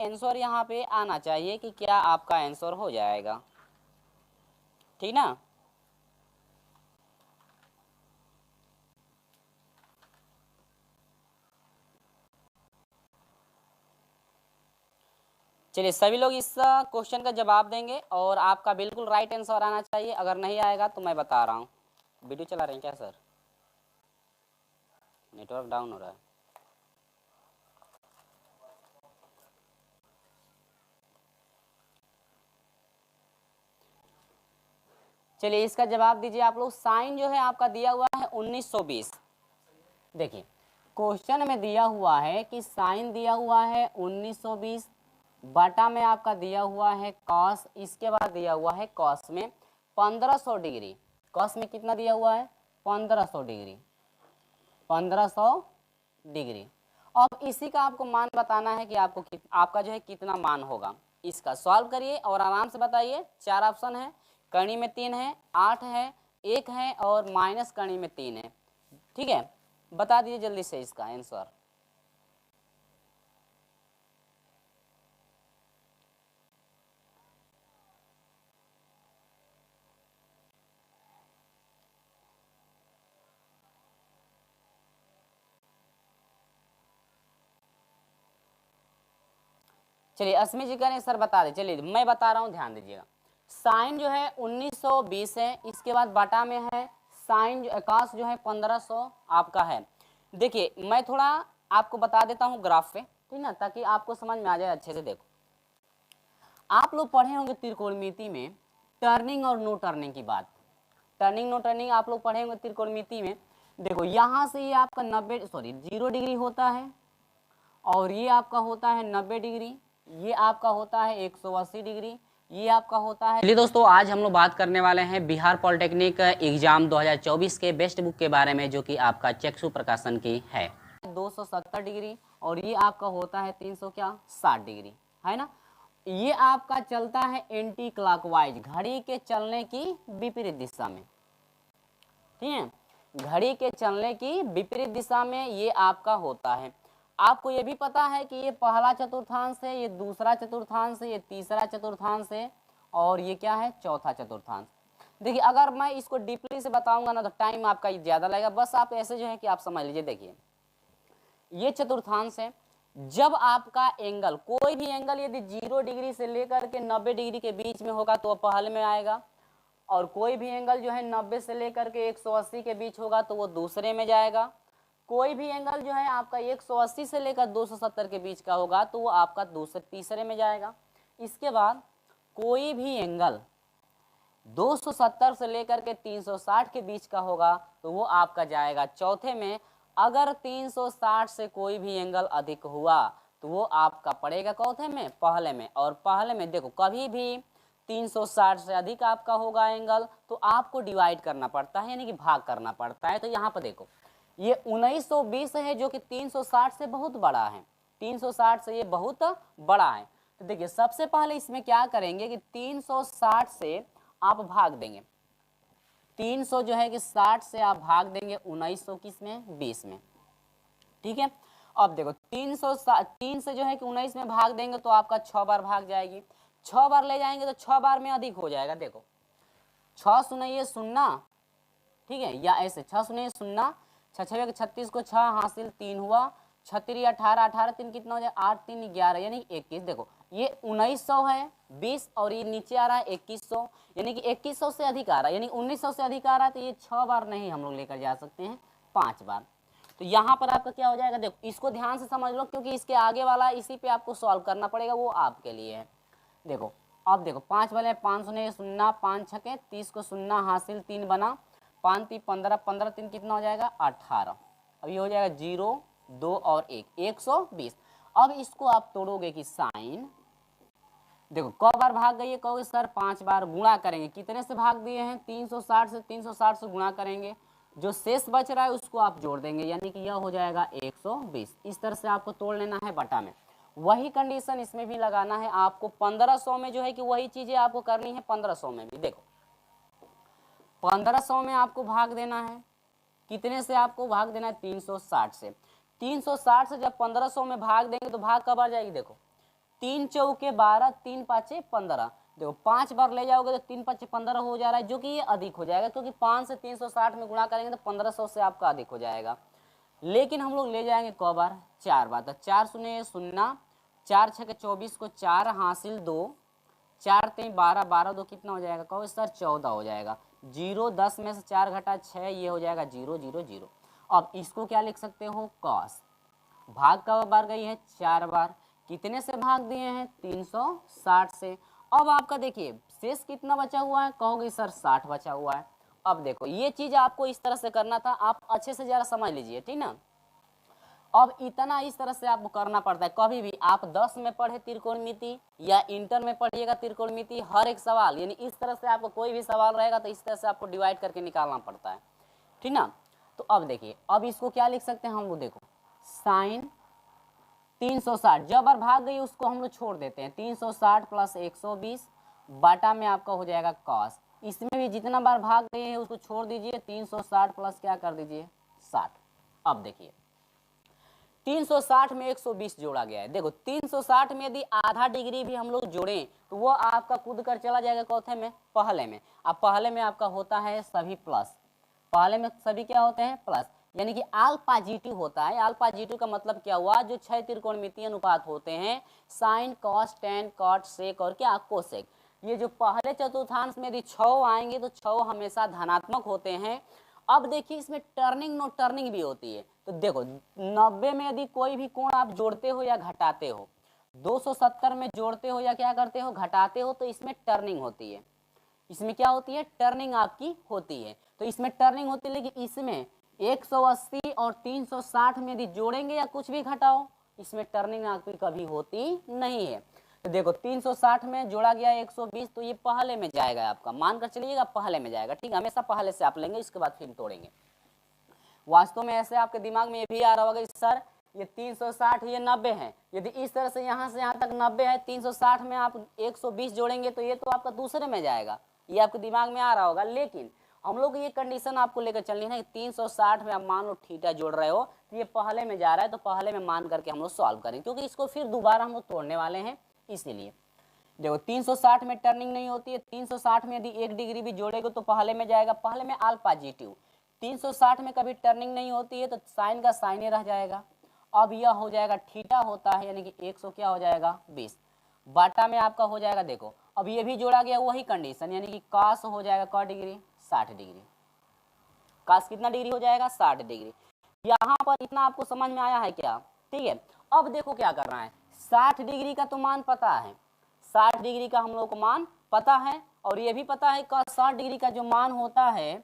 Answer यहाँ पे आना चाहिए कि क्या आपका आंसर हो जाएगा, ठीक ना। चलिए सभी लोग इस क्वेश्चन का जवाब देंगे और आपका बिल्कुल राइट आंसर आना चाहिए। अगर नहीं आएगा तो मैं बता रहा हूँ। वीडियो चला रहे हैं क्या सर? नेटवर्क डाउन हो रहा है। चलिए इसका जवाब दीजिए आप लोग। साइन जो है आपका दिया हुआ है 1920। देखिए क्वेश्चन में दिया हुआ है कि साइन दिया हुआ है 1920, बटा में आपका दिया हुआ है कॉस, इसके बाद दिया हुआ है कॉस में 1500 डिग्री। कॉस में कितना दिया हुआ है? 1500 डिग्री, 1500 डिग्री। अब इसी का आपको मान बताना है कि आपका जो है कितना मान होगा। इसका सॉल्व करिए और आराम से बताइए। 4 ऑप्शन है, कड़ी में 3 है, 8 है, 1 है और माइनस कड़ी में 3 है। ठीक है, बता दीजिए जल्दी से इसका आंसर। चलिए अस्मी जी करें सर बता दे। चलिए मैं बता रहा हूँ, ध्यान दीजिएगा। साइन जो है 1920 है, इसके बाद बटा में है साइन कॉस जो है 1500 आपका है। देखिए मैं थोड़ा आपको बता देता हूँ ग्राफ पे, ठीक ना, ताकि आपको समझ में आ जाए अच्छे से। देखो आप लोग पढ़े होंगे त्रिकोणमिति में टर्निंग और नो टर्निंग की बात। टर्निंग नो टर्निंग आप लोग पढ़े होंगे त्रिकोणमिति में। देखो यहाँ से ये आपका 0 डिग्री होता है और ये आपका होता है 90 डिग्री, ये आपका होता है 180 डिग्री, ये आपका होता है। चलिए दोस्तों आज हम लोग बात करने वाले हैं बिहार पॉलिटेक्निक एग्जाम 2024 के बेस्ट बुक के बारे में, जो कि आपका चक्षु प्रकाशन की है। 270 डिग्री और ये आपका होता है 360 डिग्री, है ना। ये आपका चलता है एंटी क्लॉकवाइज, घड़ी के चलने की विपरीत दिशा में, ठीक है। घड़ी के चलने की विपरीत दिशा में ये आपका होता है। आपको ये भी पता है कि ये पहला चतुर्थांश है, ये दूसरा चतुर्थांश है, ये तीसरा चतुर्थांश है और ये क्या है? चौथा चतुर्थांश। देखिए अगर मैं इसको डीपली से बताऊंगा ना तो टाइम आपका ज्यादा लगेगा, बस आप ऐसे जो है कि आप समझ लीजिए। देखिए ये चतुर्थांश है, जब आपका एंगल कोई भी एंगल यदि 0 डिग्री से लेकर के 90 डिग्री के बीच में होगा तो पहले में आएगा, और कोई भी एंगल जो है 90 से लेकर के 180 के बीच होगा तो वो दूसरे में जाएगा। कोई भी एंगल जो है आपका 180 से लेकर 270 के बीच का होगा तो वो आपका तीसरे में जाएगा। इसके बाद कोई भी एंगल 270 से लेकर के 360 के बीच का होगा तो वो आपका जाएगा चौथे में। अगर 360 से कोई भी एंगल अधिक हुआ तो वो आपका पड़ेगा चौथे में, पहले में। और पहले में देखो कभी भी 360 से अधिक आपका होगा एंगल तो आपको डिवाइड करना पड़ता है, यानी कि भाग करना पड़ता है। तो यहाँ पर देखो ये 1920 है जो कि 360 से बहुत बड़ा है, 360 से ये बहुत बड़ा है। तो देखिए सबसे पहले इसमें क्या करेंगे कि 360 से आप भाग देंगे, 300 जो है कि 60 से आप भाग देंगे 1900 किस में? 20 में, ठीक है। अब देखो 3 से जो है कि 19 में भाग देंगे तो आपका 6 बार भाग जाएगी, 6 बार ले जाएंगे तो 6 बार में अधिक हो जाएगा। देखो 6 सुनिए सुन्ना, ठीक है, या ऐसे 6 सुनिए सुन्ना, 6 6 36 को 6 हासिल 3 हुआ, 6 18 18 3 कितना हो जाए? 8 3 11 यानी 21। देखो ये 1900 है 20 और ये नीचे आ रहा है 2100, यानी कि 2100 से अधिक आ रहा है, यानी 1900 से अधिक आ रहा है। तो ये 6 बार नहीं हम लोग लेकर जा सकते हैं, 5 बार। तो यहाँ पर आपका क्या हो जाएगा? देखो इसको ध्यान से समझ लो क्योंकि इसके आगे वाला इसी पे आपको सॉल्व करना पड़ेगा, वो आपके लिए है। देखो अब देखो 5 वाले 5 सुने सुन्ना, 5 छके 30 को सुन्ना हासिल 3 बना, 5 3 15 15 3 कितना हो जाएगा? 18। अब ये हो जाएगा 0 2 और 1 120। अब इसको आप तोड़ोगे कि साइन, देखो क बार भाग गई है? कहोगे सर 5 बार। गुणा करेंगे, कितने से भाग दिए हैं? 360 से गुणा करेंगे, जो शेष बच रहा है उसको आप जोड़ देंगे, यानी कि यह हो जाएगा 120। इस तरह से आपको तोड़ लेना है बटा में। वही कंडीशन इसमें भी लगाना है आपको। 1500 में जो है कि वही चीजें आपको करनी है 1500 में भी। देखो 1500 में आपको भाग देना है, कितने से आपको भाग देना है? 360 से। 360 से जब 1500 में भाग देंगे तो भाग कब आ जाएगी? देखो 3 चौके 12, 3 पाँचे 15। देखो 5 बार ले जाओगे तो 3 पाँचे 15 हो जा रहा है, जो कि ये अधिक हो जाएगा, क्योंकि 5 से 360 में गुणा करेंगे तो 1500 से आपका अधिक हो जाएगा। लेकिन हम लोग ले जाएंगे क बार, 4 बार। तो 4 शून्य शून्य, 4 छः 24 को 4 हासिल 2, 4 3 12, 12 2 कितना हो जाएगा कहो सर 14 हो जाएगा। 0 10 में से 4 घटा 6, ये हो जाएगा 0 0 0। अब इसको क्या लिख सकते हो कॉस, भाग का बार गई है 4 बार, कितने से भाग दिए हैं 360 से। अब आपका देखिए शेष कितना बचा हुआ है कहोगे सर 60 बचा हुआ है। अब देखो ये चीज आपको इस तरह से करना था, आप अच्छे से जरा समझ लीजिए, ठीक ना। अब इतना इस तरह से आपको करना पड़ता है। कभी भी आप 10 में पढ़े त्रिकोणमिति या इंटर में पढ़िएगा त्रिकोणमिति, हर एक सवाल यानी इस तरह से आपको कोई भी सवाल रहेगा तो इस तरह से आपको डिवाइड करके निकालना पड़ता है, ठीक ना। तो अब देखिए, अब इसको क्या लिख सकते हैं हम लोग, देखो साइन 360, जब बार भाग गई उसको हम लोग छोड़ देते हैं, 360 प्लस 120 बाटा में आपका हो जाएगा कॉस। इसमें भी जितना बार भाग गए हैं उसको छोड़ दीजिए, 360 प्लस क्या कर दीजिए 60। अब देखिए 360 में 120 जोड़ा गया है। देखो 360 में यदि आधा डिग्री भी हम लोग जोड़ें तो वो आपका कूद कर चला जाएगा चौथे में, पहले में। अब पहले में आपका होता है सभी प्लस, पहले में सभी क्या होते हैं प्लस, यानी कि आल पॉजिटिव होता है। आल पॉजिटिव का मतलब क्या हुआ, जो 6 त्रिकोणमितीय अनुपात होते हैं sine cos tan cot sec और क्या कोसेक, ये जो पहले चतुर्थांश में यदि 6 आएंगे तो 6 हमेशा धनात्मक होते हैं। अब देखिए इसमें टर्निंग नो टर्निंग भी होती है। तो देखो 90 में यदि कोई भी कोण आप जोड़ते हो या घटाते हो, 270 में जोड़ते हो या क्या करते हो घटाते हो, तो इसमें टर्निंग होती है। इसमें क्या होती है टर्निंग आपकी होती है। तो इसमें टर्निंग होती है, लेकिन इसमें 180 और 360 में यदि जोड़ेंगे या कुछ भी घटाओ, इसमें टर्निंग आपकी कभी होती नहीं है। तो देखो 360 में जोड़ा गया 120, तो ये पहले में जाएगा, आपका मानकर चलिएगा पहले में जाएगा, ठीक है। हमेशा पहले से आप लेंगे, इसके बाद फिर तोड़ेंगे। वास्तव में ऐसे आपके दिमाग में ये भी आ रहा होगा सर ये 360 ये 90 है, यदि इस तरह से यहाँ तक 90 है, 360 में आप 120 जोड़ेंगे तो ये तो आपका दूसरे में जाएगा, ये आपके दिमाग में आ रहा होगा। लेकिन हम लोग ये कंडीशन आपको लेकर चलनी है, 360 में आप मान लो थीटा जोड़ रहे हो तो ये पहले में जा रहा है, तो पहले में मान करके हम लोग सॉल्व करेंगे, क्योंकि इसको फिर दोबारा हम लोग तोड़ने वाले हैं। इसीलिए देखो 360 में टर्निंग नहीं होती है, 360 में यदि 1 डिग्री भी जोड़ेगा तो पहले में जाएगा, पहले में आल पॉजिटिव। 360 में कभी टर्निंग नहीं होती है तो साइन का साइन ही रह जाएगा। अब यह हो जाएगा थीटा होता है, यानी कि 100 क्या हो जाएगा 20 बाटा में आपका हो जाएगा। देखो अब ये भी जोड़ा गया वही कंडीशन, यानी कि कास हो जाएगा क डिग्री 60 डिग्री, कास कितना डिग्री हो जाएगा 60 डिग्री। यहाँ पर इतना आपको समझ में आया है क्या, ठीक है। अब देखो क्या करना है, 60 डिग्री का तो मान पता है, 60 डिग्री का हम लोग को मान पता है, और ये भी पता है कि 60 डिग्री का जो मान होता है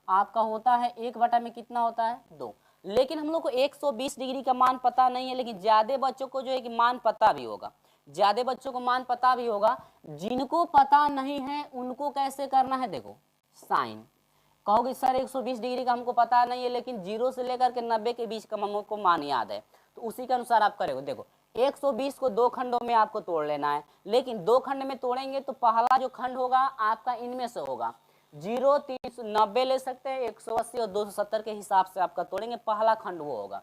आपका होता है 1 बटा में कितना होता है 2। लेकिन हम लोग को 120 डिग्री का मान पता नहीं है, लेकिन ज्यादा बच्चों को जो है कि मान पता भी होगा, ज्यादा बच्चों को मान पता भी होगा। जिनको पता नहीं है उनको कैसे करना है, देखो साइन कहोगे सर 120 डिग्री का हमको पता नहीं है, लेकिन 0 से लेकर के 90 के बीच का हमको मान याद है, तो उसी के अनुसार आप करोगे। देखो 120 को 2 खंडों में आपको तोड़ लेना है, लेकिन 2 खंड में तोड़ेंगे तो पहला जो खंड होगा आपका इनमें से होगा 0 390 ले सकते हैं, 180 और 270 के हिसाब से आपका तोड़ेंगे, पहला खंड वो होगा।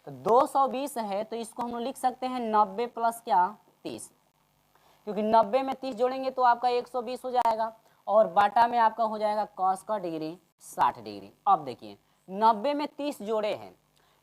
तो 220 है तो इसको हम लोग लिख सकते हैं 90 प्लस क्या 30, क्योंकि 90 में 30 जोड़ेंगे तो आपका 120 हो जाएगा, और बाटा में आपका हो जाएगा कॉस का डिग्री 60 डिग्री। अब देखिए 90 में 30 जोड़े हैं,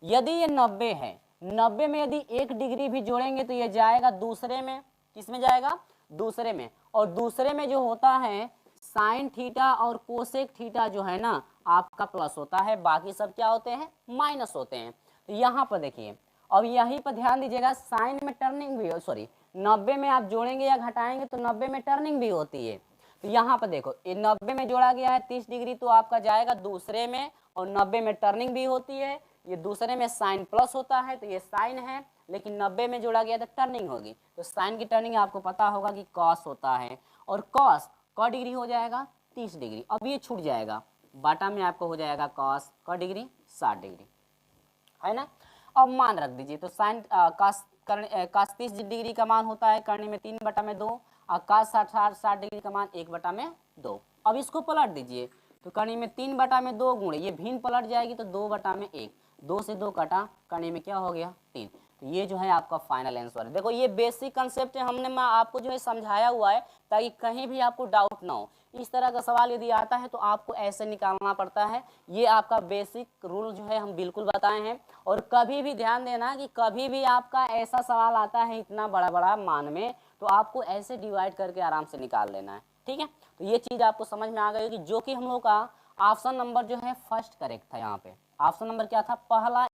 यदि ये 90 है, 90 में यदि 1 डिग्री भी जोड़ेंगे तो ये जाएगा दूसरे में, किसमें जाएगा दूसरे में, और दूसरे में जो होता है साइन थीटा और कोसेक थीटा जो है ना आपका प्लस होता है, बाकी सब क्या होते हैं माइनस होते हैं। तो यहाँ पर देखिए अब यहीं पर ध्यान दीजिएगा, साइन में टर्निंग भी, सॉरी 90 में आप जोड़ेंगे या घटाएंगे तो 90 में टर्निंग भी होती है। तो यहाँ पर देखो ये 90 में जोड़ा गया है 30 डिग्री तो आपका जाएगा दूसरे में, और 90 में टर्निंग भी होती है, ये दूसरे में साइन प्लस होता है तो ये साइन है, लेकिन 90 में जोड़ा गया तो टर्निंग होगी। तो साइन की टर्निंग आपको पता होगा कि कॉस होता है, और कॉस क डिग्री हो जाएगा 30 डिग्री। अब ये छूट जाएगा, बाटा में आपको हो जाएगा कॉस क डिग्री 60 डिग्री, है ना। अब मान रख दीजिए, तो साइन कास 30 डिग्री का मान होता है करने में 3 बटा में 2, और कास 60 डिग्री का मान 1 बटा में 2। अब इसको पलट दीजिए, तो करने में 3 बटा में 2 गुणे ये भिन्न पलट जाएगी तो 2 बटा में 1, 2 से 2 कटा, करने में क्या हो गया 3। तो ये जो है आपका फाइनल आंसर है। देखो ये बेसिक कंसेप्ट हमने मैं आपको जो है समझाया हुआ है ताकि कहीं भी आपको डाउट ना हो। इस तरह का सवाल यदि आता है तो आपको ऐसे निकालना पड़ता है। ये आपका बेसिक रूल जो है हम बिल्कुल बताए हैं। और कभी भी ध्यान देना कि कभी भी आपका ऐसा सवाल आता है इतना बड़ा बड़ा मान में, तो आपको ऐसे डिवाइड करके आराम से निकाल लेना है। ठीक है, तो ये चीज आपको समझ में आ गई कि जो कि हम लोग का ऑप्शन नंबर जो है फर्स्ट करेक्ट था। यहाँ पे ऑप्शन नंबर क्या था, पहला